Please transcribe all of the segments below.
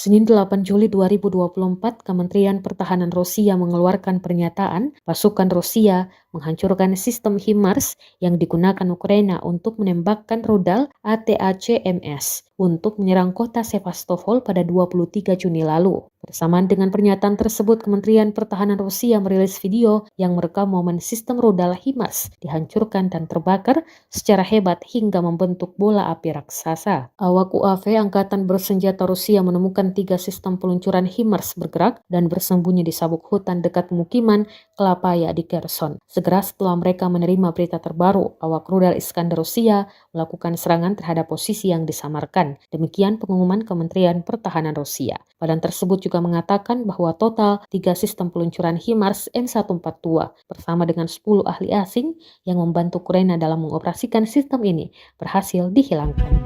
Senin 8 Juli 2024, Kementerian Pertahanan Rusia mengeluarkan pernyataan pasukan Rusia menghancurkan sistem HIMARS yang digunakan Ukraina untuk menembakkan rudal ATACMS untuk menyerang kota Sevastopol pada 23 Juni lalu. Bersamaan dengan pernyataan tersebut, Kementerian Pertahanan Rusia merilis video yang merekam momen sistem rudal HIMARS dihancurkan dan terbakar secara hebat hingga membentuk bola api raksasa. Awak UAV Angkatan Bersenjata Rusia menemukan 3 sistem peluncuran HIMARS bergerak dan bersembunyi di sabuk hutan dekat pemukiman Klapaya di Kherson. Segera setelah mereka menerima berita terbaru, awak rudal Iskander Rusia melakukan serangan terhadap posisi yang disamarkan. Demikian pengumuman Kementerian Pertahanan Rusia. Badan tersebut juga mengatakan bahwa total 3 sistem peluncuran HIMARS M142 bersama dengan 10 ahli asing yang membantu Ukraina dalam mengoperasikan sistem ini berhasil dihilangkan.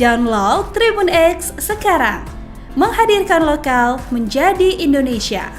Download Tribun X sekarang, menghadirkan lokal menjadi Indonesia.